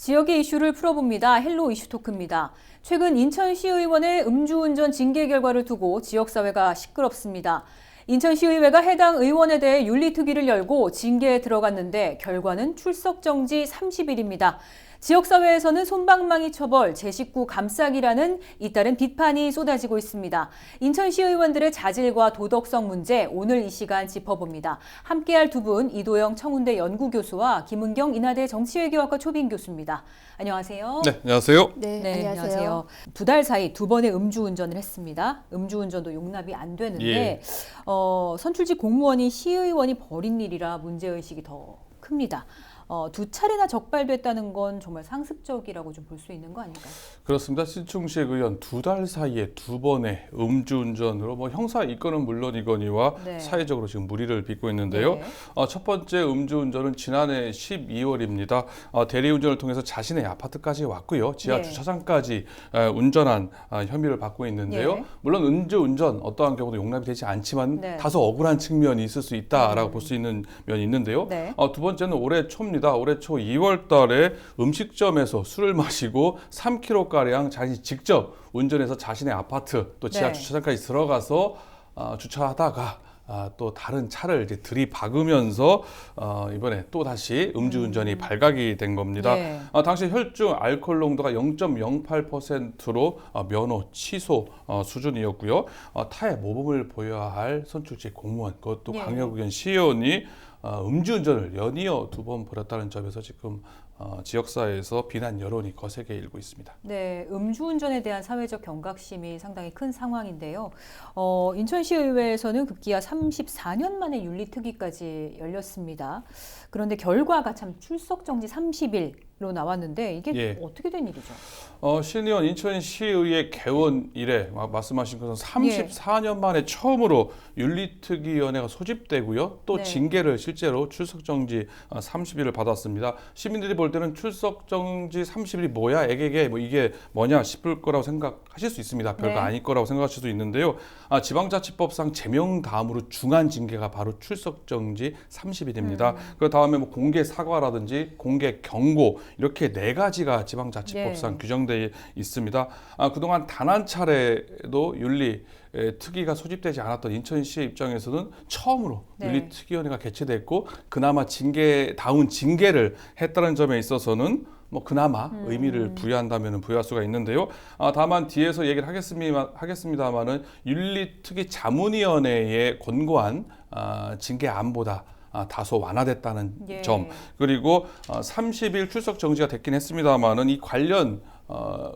지역의 이슈를 풀어봅니다. 헬로 이슈 토크입니다. 최근 인천시의원의 음주운전 징계 결과를 두고 지역사회가 시끄럽습니다. 인천시의회가 해당 의원에 대해 윤리특위를 열고 징계에 들어갔는데 결과는 출석정지 30일입니다. 지역사회에서는 솜방망이 처벌, 제 식구 감싸기라는 잇따른 비판이 쏟아지고 있습니다. 인천시 의원들의 자질과 도덕성 문제 오늘 이 시간 짚어봅니다. 함께할 두 분 이도영 청운대 연구교수와 김은경 인하대 정치외교학과 초빙 교수입니다. 안녕하세요. 네, 안녕하세요. 네, 안녕하세요. 2달 사이 2번의 음주운전을 했습니다. 음주운전도 용납이 안 되는데 선출직 공무원이 시의원이 벌인 일이라 문제의식이 더 큽니다. 2차례나 적발됐다는 건 정말 상습적이라고 좀 볼 수 있는 거 아닌가요? 그렇습니다. 신충식 의원 2달 사이에 2번의 음주운전으로 형사 입건은 물론이거니와 사회적으로 지금 물의를 빚고 있는데요. 첫 번째 음주운전은 지난해 12월입니다. 대리운전을 통해서 자신의 아파트까지 왔고요. 지하 주차장까지 운전한 혐의를 받고 있는데요. 물론 음주운전 어떠한 경우도 용납이 되지 않지만 다소 억울한 측면이 있을 수 있다라고 볼 수 있는 면이 있는데요. 두 번째는 올해 초입니다. 올해 초 2월 달에 음식점에서 술을 마시고 3km가량 자신이 직접 운전해서 자신의 아파트 또 지하 주차장까지 들어가서 주차하다가 또 다른 차를 이제 들이박으면서 이번에 또 다시 음주운전이 발각이 된 겁니다. 당시 혈중 알코올 농도가 0.08%로 면허 취소 수준이었고요. 타의 모범을 보여야 할 선출직 공무원, 그것도 광역의원 시의원이 음주운전을 연이어 2번 벌였다는 점에서 지금 지역사회에서 비난 여론이 거세게 일고 있습니다. 네, 음주운전에 대한 사회적 경각심이 상당히 큰 상황인데요. 인천시의회에서는 급기야 34년 만에 윤리특위까지 열렸습니다. 그런데 결과가 참 출석정지 30일로 나왔는데 이게 어떻게 된 일이죠? 신의원 인천시의회 개원 이래 말씀하신 것은 34년 만에 처음으로 윤리특위위원회가 소집되고요. 또 징계를 실제로 출석정지 30일을 받았습니다. 시민들이 볼 때는 출석정지 30일이 뭐야? 에게게 이게 뭐냐 싶을 거라고 생각하실 수 있습니다. 별거 아닐 거라고 생각하실 수 있는데요. 지방자치법상 제명 다음으로 중한 징계가 바로 출석정지 30일입니다. 그 다음에 공개 사과라든지 공개 경고 이렇게 4가지가 지방자치법상 규정되어 있습니다. 그동안 단 한 차례도 윤리 특위가 소집되지 않았던 인천시 입장에서는 처음으로 윤리특위위원회가 개최됐고 그나마 징계다운 징계를 했다는 점에 있어서는 그나마 의미를 부여한다면 부여할 수가 있는데요. 다만 뒤에서 얘기를 하겠습니다만은 윤리특위 자문위원회의 권고한 징계안보다 다소 완화됐다는 점, 그리고 30일 출석 정지가 됐긴 했습니다만은 이 관련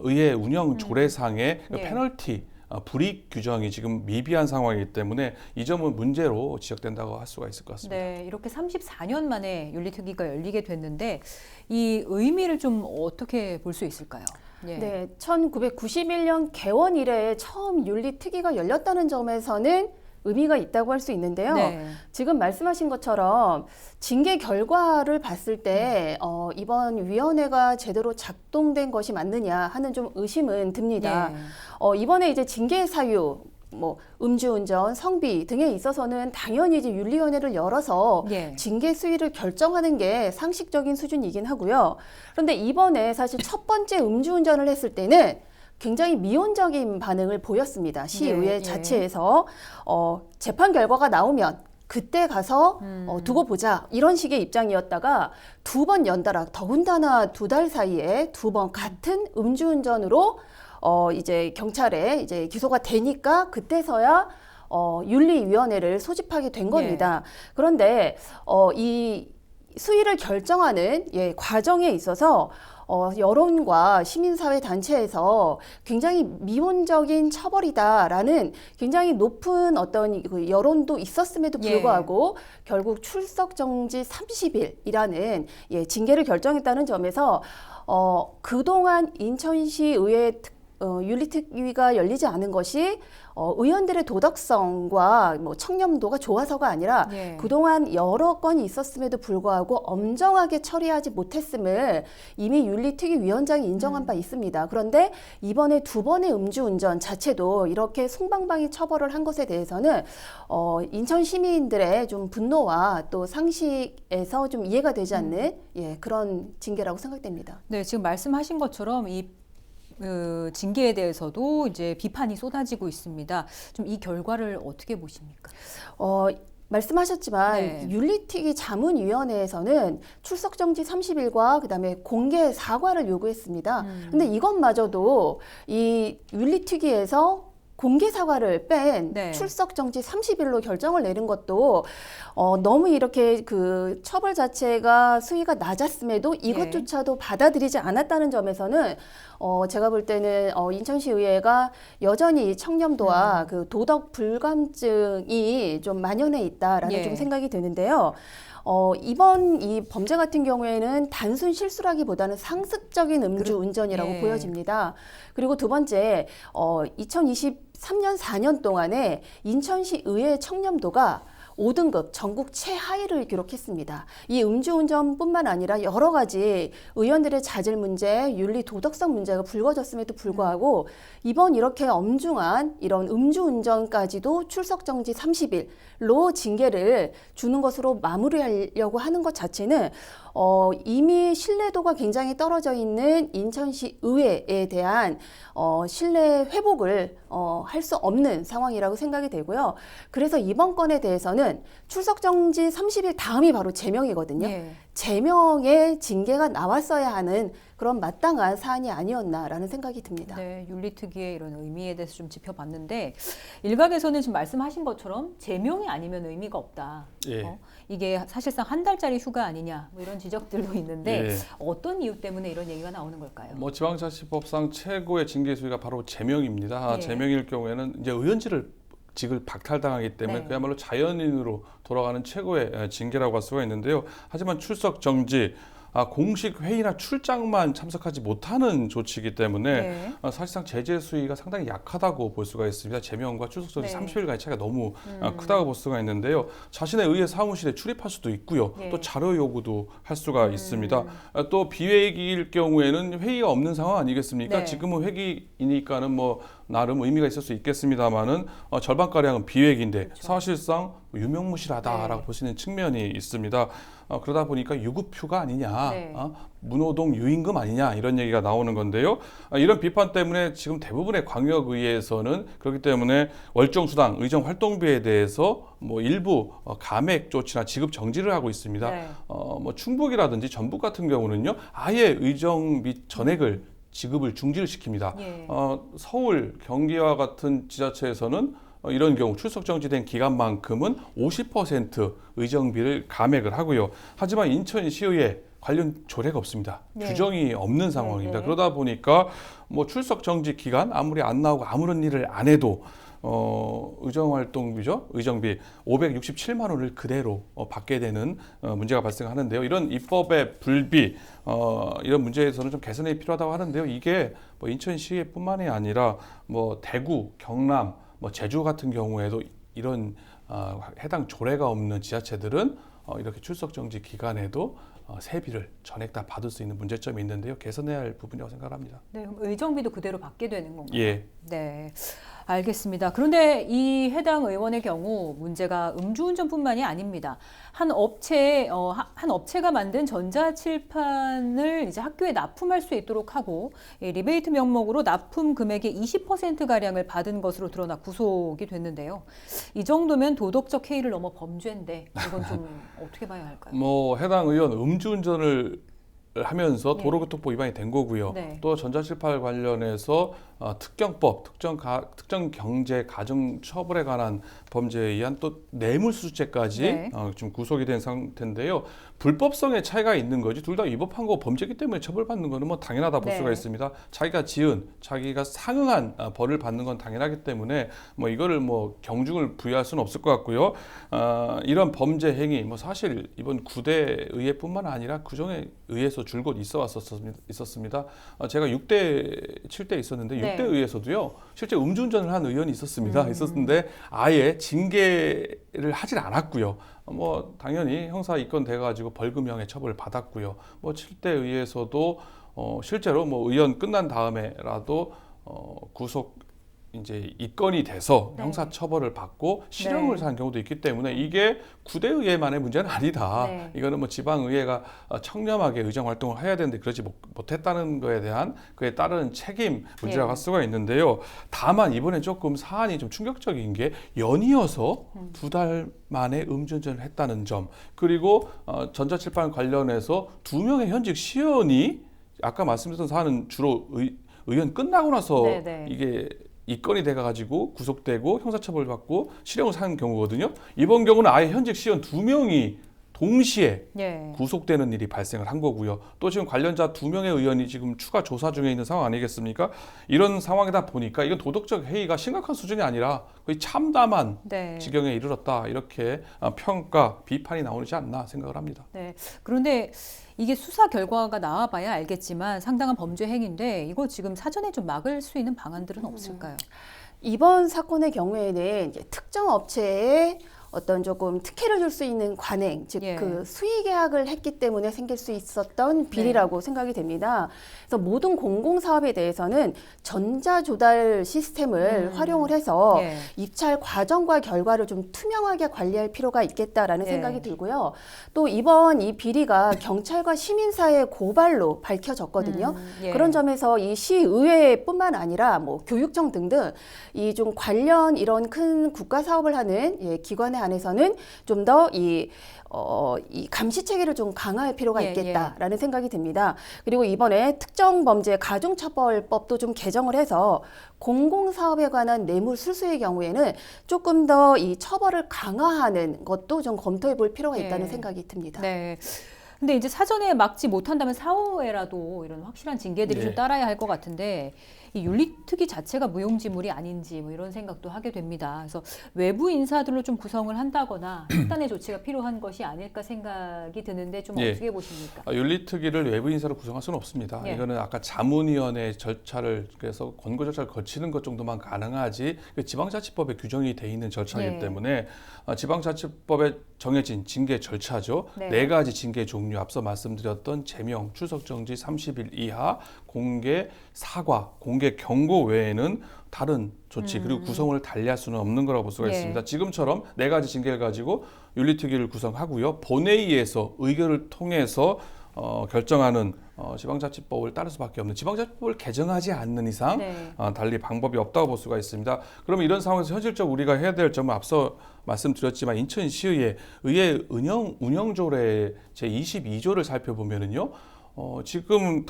의회 운영 조례상의 페널티 불이익 규정이 지금 미비한 상황이기 때문에 이 점은 문제로 지적된다고 할 수가 있을 것 같습니다. 네, 이렇게 34년 만에 윤리특위가 열리게 됐는데 이 의미를 좀 어떻게 볼 수 있을까요? 네, 1991년 개원 이래 처음 윤리특위가 열렸다는 점에서는 의미가 있다고 할 수 있는데요. 지금 말씀하신 것처럼 징계 결과를 봤을 때 이번 위원회가 제대로 작동된 것이 맞느냐 하는 좀 의심은 듭니다. 이번에 이제 징계 사유, 음주운전, 성비 등에 있어서는 당연히 이제 윤리위원회를 열어서 징계 수위를 결정하는 게 상식적인 수준이긴 하고요. 그런데 이번에 사실 첫 번째 음주운전을 했을 때는 굉장히 미온적인 반응을 보였습니다. 시의회 자체에서 재판 결과가 나오면 그때 가서 두고 보자 이런 식의 입장이었다가 2번 연달아 더군다나 2달 사이에 2번 같은 음주운전으로 이제 경찰에 이제 기소가 되니까 그때서야 윤리위원회를 소집하게 된 겁니다. 그런데 이 수위를 결정하는 과정에 있어서 여론과 시민사회 단체에서 굉장히 미온적인 처벌이다라는 굉장히 높은 어떤 여론도 있었음에도 불구하고 결국 출석정지 30일이라는 징계를 결정했다는 점에서 그동안 인천시 의회 윤리특위가 열리지 않은 것이 의원들의 도덕성과 뭐 청렴도가 좋아서가 아니라 예. 그동안 여러 건이 있었음에도 불구하고 엄정하게 처리하지 못했음을 이미 윤리특위위원장이 인정한 바 있습니다. 그런데 이번에 2번의 음주운전 자체도 이렇게 송방방이 처벌을 한 것에 대해서는 인천 시민들의 좀 분노와 또 상식에서 좀 이해가 되지 않는 그런 징계라고 생각됩니다. 네, 지금 말씀하신 것처럼 이 징계에 대해서도 이제 비판이 쏟아지고 있습니다. 좀 이 결과를 어떻게 보십니까? 말씀하셨지만 네. 윤리특위 자문위원회에서는 출석 정지 30일과 그다음에 공개 사과를 요구했습니다. 근데 이것마저도 이 윤리특위에서 공개 사과를 뺀 네. 출석 정지 30일로 결정을 내린 것도 너무 이렇게 그 처벌 자체가 수위가 낮았음에도 이것조차도 받아들이지 않았다는 점에서는 제가 볼 때는 인천시의회가 여전히 청렴도와 그 도덕 불감증이 좀 만연해 있다라는 좀 생각이 드는데요. 이번 이 범죄 같은 경우에는 단순 실수라기보다는 상습적인 음주운전이라고 보여집니다. 그리고 두 번째, 2023년 4년 동안에 인천시 의회 청렴도가 5등급 전국 최하위를 기록했습니다. 이 음주운전뿐만 아니라 여러 가지 의원들의 자질 문제, 윤리 도덕성 문제가 불거졌음에도 불구하고 이번 이렇게 엄중한 이런 음주운전까지도 출석 정지 30일로 징계를 주는 것으로 마무리하려고 하는 것 자체는 이미 신뢰도가 굉장히 떨어져 있는 인천시 의회에 대한 신뢰 회복을 할 수 없는 상황이라고 생각이 되고요. 그래서 이번 건에 대해서는 출석 정지 30일 다음이 바로 제명이거든요. 제명의 징계가 나왔어야 하는 그런 마땅한 사안이 아니었나라는 생각이 듭니다. 네, 윤리특위의 이런 의미에 대해서 좀 짚어봤는데 일각에서는 지금 말씀하신 것처럼 제명이 아니면 의미가 없다. 예. 이게 사실상 한 달짜리 휴가 아니냐 뭐 이런 지적들도 있는데 예. 어떤 이유 때문에 이런 얘기가 나오는 걸까요? 뭐 지방자치법상 최고의 징계 수위가 바로 제명입니다. 예. 제명일 경우에는 이제 직을 박탈당하기 때문에 네. 그야말로 자연인으로 돌아가는 최고의 징계라고 할 수가 있는데요. 하지만 출석 정지, 공식 회의나 출장만 참석하지 못하는 조치이기 때문에 사실상 제재 수위가 상당히 약하다고 볼 수가 있습니다. 제명과 출석 정지 30일간의 차이가 너무 크다고 볼 수가 있는데요. 자신의 의회 사무실에 출입할 수도 있고요. 또 자료 요구도 할 수가 있습니다. 또 비회기일 경우에는 회의가 없는 상황 아니겠습니까? 네. 지금은 회기이니까는 뭐 나름 의미가 있을 수 있겠습니다만은 절반가량은 비회기인데 그렇죠. 사실상 유명무실하다라고 볼 수 있는 측면이 있습니다. 그러다 보니까 유급휴가 아니냐, 무노동 유임금 아니냐 이런 얘기가 나오는 건데요. 이런 비판 때문에 지금 대부분의 광역의회에서는 그렇기 때문에 월정수당, 의정활동비에 대해서 뭐 일부 감액 조치나 지급 정지를 하고 있습니다. 뭐 충북이라든지 전북 같은 경우는요, 아예 의정비 전액을 지급을 중지를 시킵니다. 서울, 경기와 같은 지자체에서는 이런 경우 출석 정지된 기간만큼은 50% 의정비를 감액을 하고요. 하지만 인천시의회 관련 조례가 없습니다. 규정이 없는 상황입니다. 그러다 보니까 뭐 출석 정지 기간 아무리 안 나오고 아무런 일을 안 해도 의정활동비죠. 의정비 567만 원을 그대로 받게 되는 문제가 발생하는데요. 이런 입법의 불비, 이런 문제에서는 좀 개선이 필요하다고 하는데요. 이게 뭐 인천시의회뿐만이 아니라 뭐 대구, 경남, 뭐 제주 같은 경우에도 이런 해당 조례가 없는 지자체들은 이렇게 출석 정지 기간에도 세비를 전액 다 받을 수 있는 문제점이 있는데요. 개선해야 할 부분이라고 생각합니다. 네, 그럼 의정비도 그대로 받게 되는 건가요? 예. 네. 알겠습니다. 그런데 이 해당 의원의 경우 문제가 음주운전뿐만이 아닙니다. 한 업체가 만든 전자칠판을 이제 학교에 납품할 수 있도록 하고 리베이트 명목으로 납품 금액의 20%가량을 받은 것으로 드러나 구속이 됐는데요. 이 정도면 도덕적 해이를 넘어 범죄인데 이건 좀 어떻게 봐야 할까요? 뭐 해당 의원 음주운전을 하면서 도로교통법 위반이 된 거고요. 또 전자칠판 관련해서 특경법, 특정경제가중처벌에 관한 범죄에 의한 또 뇌물수수죄까지 지금 구속이 된 상태인데요. 불법성의 차이가 있는 거지 둘 다 위법한 거 범죄이기 때문에 처벌받는 거는 뭐 당연하다 볼 수가 있습니다. 자기가 상응한 벌을 받는 건 당연하기 때문에 뭐 이거를 뭐 경중을 부여할 수는 없을 것 같고요. 이런 범죄 행위 뭐 사실 이번 9대 의회뿐만 아니라 구정의 의회에서 의회에서 줄곧 있었습니다. 제가 6대, 7대 있었는데 네. 6대 의회에서도요. 실제 음주운전을 한 의원이 있었는데 아예 징계를 하질 않았고요. 뭐 당연히 형사 입건돼 가지고 벌금형의 처벌을 받았고요. 뭐 7대 의회에서도 실제로 뭐 의원 끝난 다음에라도 구속 이제 입건이 돼서 네. 형사 처벌을 받고 실형을 네. 산 경우도 있기 때문에 이게 9대 의회만의 문제는 아니다. 네. 이거는 뭐 지방 의회가 청렴하게 의정 활동을 해야 되는데 그러지 못했다는 거에 대한 그에 따른 책임 문제라고 할 수가 있는데요. 다만 이번에 조금 사안이 좀 충격적인 게 연이어서 2달 만에 음주운전을 했다는 점, 그리고 전자칠판 관련해서 2명의 현직 시의원이 아까 말씀드렸던 사안은 주로 의원 끝나고 나서 네네. 이게 입건이 돼가지고 구속되고 형사처벌 받고 실형을 산 경우거든요. 이번 경우는 아예 현직 시의원 2명이 동시에 예. 구속되는 일이 발생을 한 거고요. 또 지금 관련자 2명의 의원이 지금 추가 조사 중에 있는 상황 아니겠습니까? 이런 상황이다 보니까 이건 도덕적 해이가 심각한 수준이 아니라 거의 참담한 네. 지경에 이르렀다. 이렇게 평가, 비판이 나오지 않나 생각을 합니다. 네. 그런데 이게 수사 결과가 나와봐야 알겠지만 상당한 범죄 행위인데 이거 지금 사전에 좀 막을 수 있는 방안들은 없을까요? 이번 사건의 경우에는 이제 특정 업체에 어떤 조금 특혜를 줄 수 있는 관행, 즉 예. 그 수의 계약을 했기 때문에 생길 수 있었던 비리라고 생각이 됩니다. 그래서 모든 공공사업에 대해서는 전자조달 시스템을 활용을 해서 예. 입찰 과정과 결과를 좀 투명하게 관리할 필요가 있겠다라는 예. 생각이 들고요. 또 이번 이 비리가 경찰과 시민사회 고발로 밝혀졌거든요. 예. 그런 점에서 이 시의회뿐만 아니라 뭐 교육청 등등 이 좀 관련 이런 큰 국가 사업을 하는 기관에 안에서는 좀 더 이 감시 체계를 좀 강화할 필요가 있겠다라는 생각이 듭니다. 그리고 이번에 특정범죄 가중처벌법도 좀 개정을 해서 공공사업에 관한 뇌물 술수의 경우에는 조금 더 이 처벌을 강화하는 것도 좀 검토해 볼 필요가 있다는 생각이 듭니다. 네. 근데 이제 사전에 막지 못한다면 사후에라도 이런 확실한 징계들이 좀 따라야 할 것 같은데 이 윤리특위 자체가 무용지물이 아닌지 뭐 이런 생각도 하게 됩니다. 그래서 외부 인사들로 좀 구성을 한다거나 특단의 조치가 필요한 것이 아닐까 생각이 드는데 좀 어떻게 보십니까? 윤리특위를 외부 인사로 구성할 수는 없습니다. 이거는 아까 자문위원회 절차를 그래서 권고 절차를 거치는 것 정도만 가능하지 지방자치법에 규정이 돼 있는 절차이기 때문에 지방자치법에 정해진 징계 절차죠. 네 가지 징계 종류 앞서 말씀드렸던 제명, 출석정지 30일 이하, 공개 사과, 공개 경고 외에는 다른 조치 그리고 구성을 달리할 수는 없는 거라고 볼 수가 있습니다. 지금처럼 4가지 징계를 가지고 윤리특위를 구성하고요. 본회의에서 의결을 통해서 결정하는 지방자치법을 따를 수밖에 없는 지방자치법을 개정하지 않는 이상 달리 방법이 없다고 볼 수가 있습니다. 그러면 이런 상황에서 현실적으로 우리가 해야 될 점은 앞서 말씀드렸지만 인천시의회 의회 운영조례 제22조를 살펴보면은요. 지금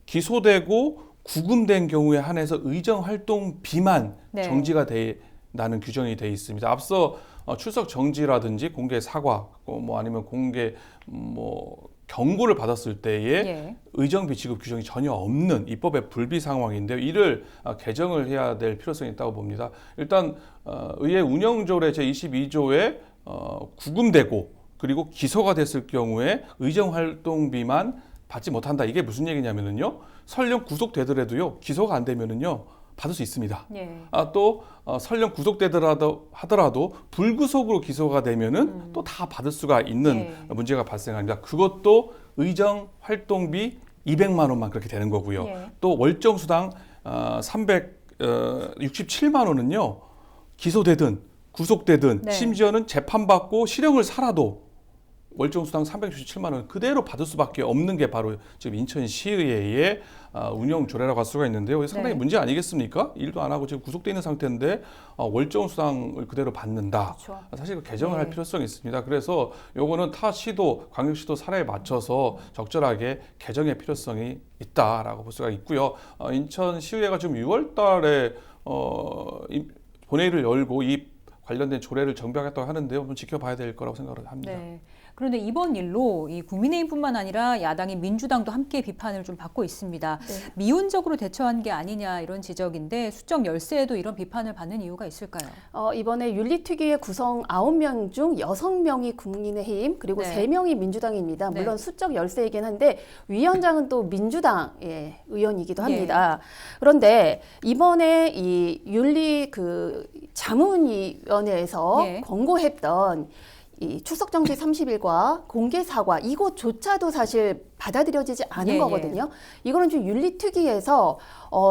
기소되고 구금된 경우에 한해서 의정활동비만 정지가 된다는 규정이 돼 있습니다. 앞서 출석 정지라든지 공개 사과, 뭐 아니면 공개 경고를 받았을 때에 의정비 지급 규정이 전혀 없는 입법의 불비 상황인데요. 이를 개정을 해야 될 필요성이 있다고 봅니다. 일단 의회 운영조례 제22조에 구금되고 그리고 기소가 됐을 경우에 의정활동비만 받지 못한다. 이게 무슨 얘기냐면은요. 설령 구속되더라도요. 기소가 안 되면은요. 받을 수 있습니다. 또 설령 구속되더라도 하더라도 불구속으로 기소가 되면은 또 다 받을 수가 있는 문제가 발생합니다. 그것도 의정 활동비 200만 원만 그렇게 되는 거고요. 또 월정 수당 367만 원은요. 기소되든 구속되든 심지어는 재판받고 실형을 살아도 월정수당 367만 원 그대로 받을 수밖에 없는 게 바로 지금 인천시의회의 운영 조례라고 할 수가 있는데요. 상당히 문제 아니겠습니까? 일도 안 하고 지금 구속돼 있는 상태인데 월정수당을 그대로 받는다. 그렇죠. 사실 개정을 할 필요성이 있습니다. 그래서 요거는 타 시도, 광역시도 사례에 맞춰서 적절하게 개정의 필요성이 있다라고 볼 수가 있고요. 인천시의회가 지금 6월 달에 본회의를 열고 이 관련된 조례를 정비하겠다고 하는데요. 좀 지켜봐야 될 거라고 생각을 합니다. 그런데 이번 일로 이 국민의힘뿐만 아니라 야당인 민주당도 함께 비판을 좀 받고 있습니다. 네. 미온적으로 대처한 게 아니냐 이런 지적인데 수적 열세에도 이런 비판을 받는 이유가 있을까요? 이번에 윤리특위의 구성 9명 중 6명이 국민의힘 그리고 네. 3명이 민주당입니다. 물론 네. 수적 열세이긴 한데 위원장은 또 민주당 의원이기도 합니다. 그런데 이번에 이 윤리 자문위원회에서 권고했던 이 출석정지 30일과 공개 사과 이것조차도 사실 받아들여지지 않은 거거든요. 이거는 좀 윤리특위에서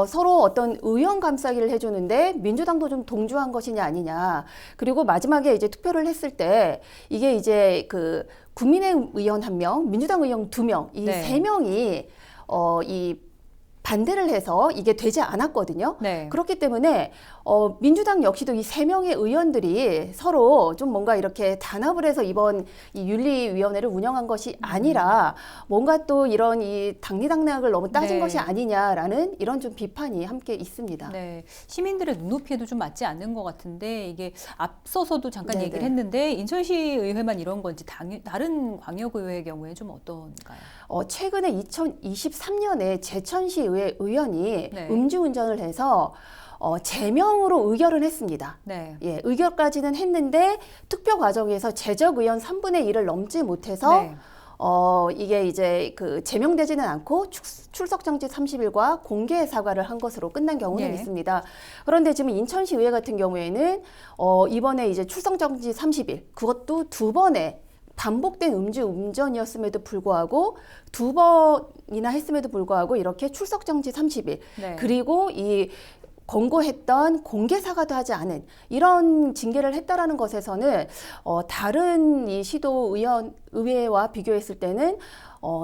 서로 어떤 의원 감싸기를 해주는데 민주당도 좀 동조한 것이냐 아니냐. 그리고 마지막에 이제 투표를 했을 때 이게 이제 그 국민의힘 의원 1명, 민주당 의원 2명, 이 3명이 이 반대를 해서 이게 되지 않았거든요. 네. 그렇기 때문에 민주당 역시도 이 3명의 의원들이 서로 좀 뭔가 이렇게 단합을 해서 이번 이 윤리위원회를 운영한 것이 아니라 뭔가 또 이런 이 당리당략을 너무 따진 것이 아니냐라는 이런 좀 비판이 함께 있습니다. 네, 시민들의 눈높이에도 좀 맞지 않는 것 같은데 이게 앞서서도 잠깐 얘기를 했는데 인천시의회만 이런 건지 다른 광역의회의 경우에 좀 어떤가요? 최근에 2023년에 제천시의회 의원이 음주운전을 해서 제명으로 의결을 했습니다. 예, 의결까지는 했는데 투표 과정에서 제적 의원 3분의 1을 넘지 못해서 이게 이제 그 제명되지는 않고 출석정지 30일과 공개 사과를 한 것으로 끝난 경우는 있습니다. 그런데 지금 인천시의회 같은 경우에는 이번에 이제 출석정지 30일 그것도 2번의 반복된 음주운전이었음에도 불구하고 2번이나 했음에도 불구하고 이렇게 출석정지 30일 그리고 이 권고했던 공개 사과도 하지 않은 이런 징계를 했다라는 것에서는 다른 이 시도 의회와 비교했을 때는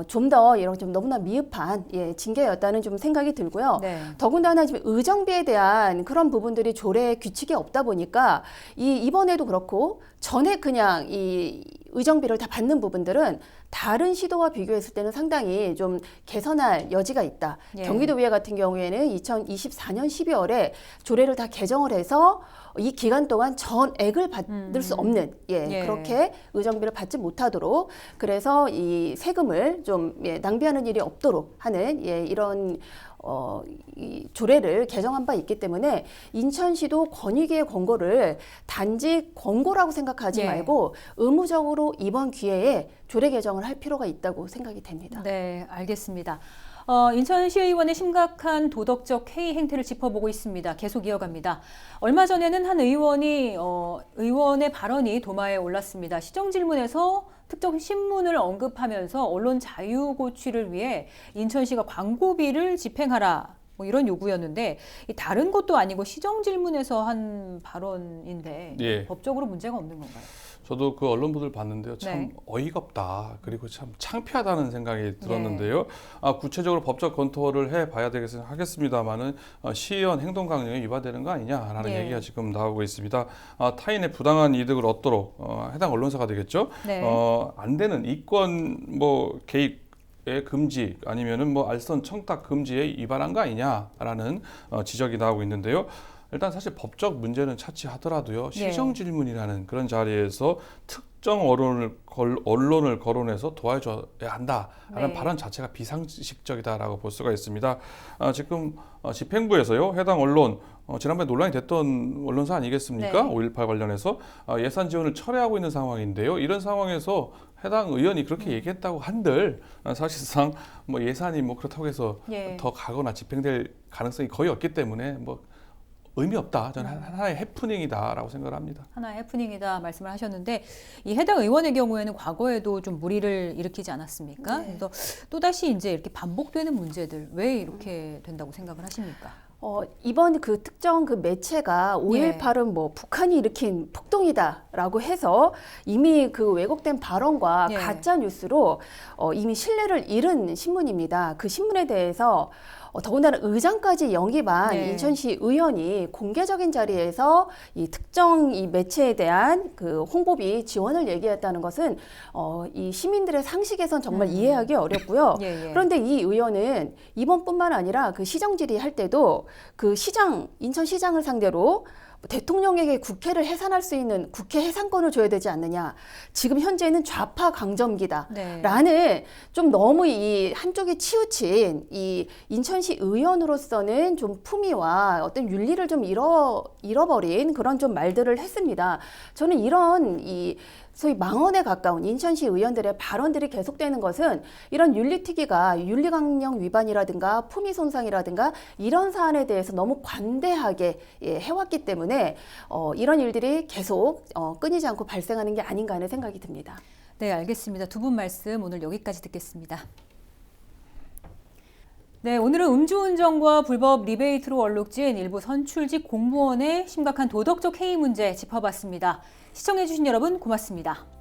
좀 더 이런 좀 너무나 미흡한 징계였다는 좀 생각이 들고요. 더군다나 지금 의정비에 대한 그런 부분들이 조례 규칙이 없다 보니까 이번에도 그렇고 전에 그냥 이 의정비를 다 받는 부분들은 다른 시도와 비교했을 때는 상당히 좀 개선할 여지가 있다. 경기도의회 같은 경우에는 2024년 12월에 조례를 다 개정을 해서 이 기간 동안 전액을 받을 수 없는 그렇게 의정비를 받지 못하도록 그래서 이 세금을 좀 낭비하는 일이 없도록 하는 이런 이 조례를 개정한 바 있기 때문에 인천시도 권익위의 권고를 단지 권고라고 생각하지 말고 의무적으로 이번 기회에 조례 개정을 할 필요가 있다고 생각이 됩니다. 네, 알겠습니다. 인천시의원의 심각한 도덕적 해이 행태를 짚어보고 있습니다. 계속 이어갑니다. 얼마 전에는 한 의원이 의원의 발언이 도마에 올랐습니다. 시정질문에서 특정 신문을 언급하면서 언론 자유 고취를 위해 인천시가 광고비를 집행하라 뭐 이런 요구였는데 다른 것도 아니고 시정질문에서 한 발언인데 법적으로 문제가 없는 건가요? 저도 그 언론보도를 봤는데요. 참 어이가 없다. 그리고 참 창피하다는 생각이 들었는데요. 구체적으로 법적 검토를 해봐야 하겠습니다만은 시의원 행동 강령이 위반되는 거 아니냐라는 얘기가 지금 나오고 있습니다. 타인의 부당한 이득을 얻도록 해당 언론사가 되겠죠. 안 되는 이권 뭐 개입 금지 아니면은 뭐 알선 청탁 금지에 위반한 거 아니냐라는 지적이 나오고 있는데요. 일단 사실 법적 문제는 차치하더라도요. 시정질문이라는 그런 자리에서 특정 언론을 거론해서 도와줘야 한다라는 발언 자체가 비상식적이다라고 볼 수가 있습니다. 지금 집행부에서요. 해당 언론 지난번에 논란이 됐던 언론사 아니겠습니까? 5.18 관련해서 예산 지원을 철회하고 있는 상황인데요. 이런 상황에서 해당 의원이 그렇게 얘기했다고 한들 사실상 뭐 예산이 뭐 그렇다고 해서 더 가거나 집행될 가능성이 거의 없기 때문에 뭐 의미 없다. 저는 하나의 해프닝이다라고 생각을 합니다. 하나의 해프닝이다 말씀을 하셨는데 이 해당 의원의 경우에는 과거에도 좀 물의를 일으키지 않았습니까? 그래서 또다시 이제 이렇게 반복되는 문제들 왜 이렇게 된다고 생각을 하십니까? 이번 그 특정 그 매체가 5.18은 뭐 북한이 일으킨 폭동이다라고 해서 이미 그 왜곡된 발언과 가짜 뉴스로 이미 신뢰를 잃은 신문입니다. 그 신문에 대해서 더군다나 의장까지 영입한 인천시 의원이 공개적인 자리에서 이 특정 이 매체에 대한 그 홍보비 지원을 얘기했다는 것은 이 시민들의 상식에선 정말 이해하기 어렵고요. 그런데 이 의원은 이번뿐만 아니라 그 시정질의 할 때도 그 시장 인천시장을 상대로 대통령에게 국회를 해산할 수 있는 국회 해산권을 줘야 되지 않느냐. 지금 현재는 좌파 강점기다라는 좀 너무 이 한쪽에 치우친 이 인천시 의원으로서는 좀 품위와 어떤 윤리를 좀 잃어버린 그런 좀 말들을 했습니다. 저는 이런 이 소위 망언에 가까운 인천시 의원들의 발언들이 계속되는 것은 이런 윤리특위가 윤리강령 위반이라든가 품위 손상이라든가 이런 사안에 대해서 너무 관대하게 해왔기 때문에 이런 일들이 계속 끊이지 않고 발생하는 게 아닌가 하는 생각이 듭니다. 네, 알겠습니다. 두 분 말씀 오늘 여기까지 듣겠습니다. 네, 오늘은 음주운전과 불법 리베이트로 얼룩진 일부 선출직 공무원의 심각한 도덕적 해이 문제 짚어봤습니다. 시청해주신 여러분 고맙습니다.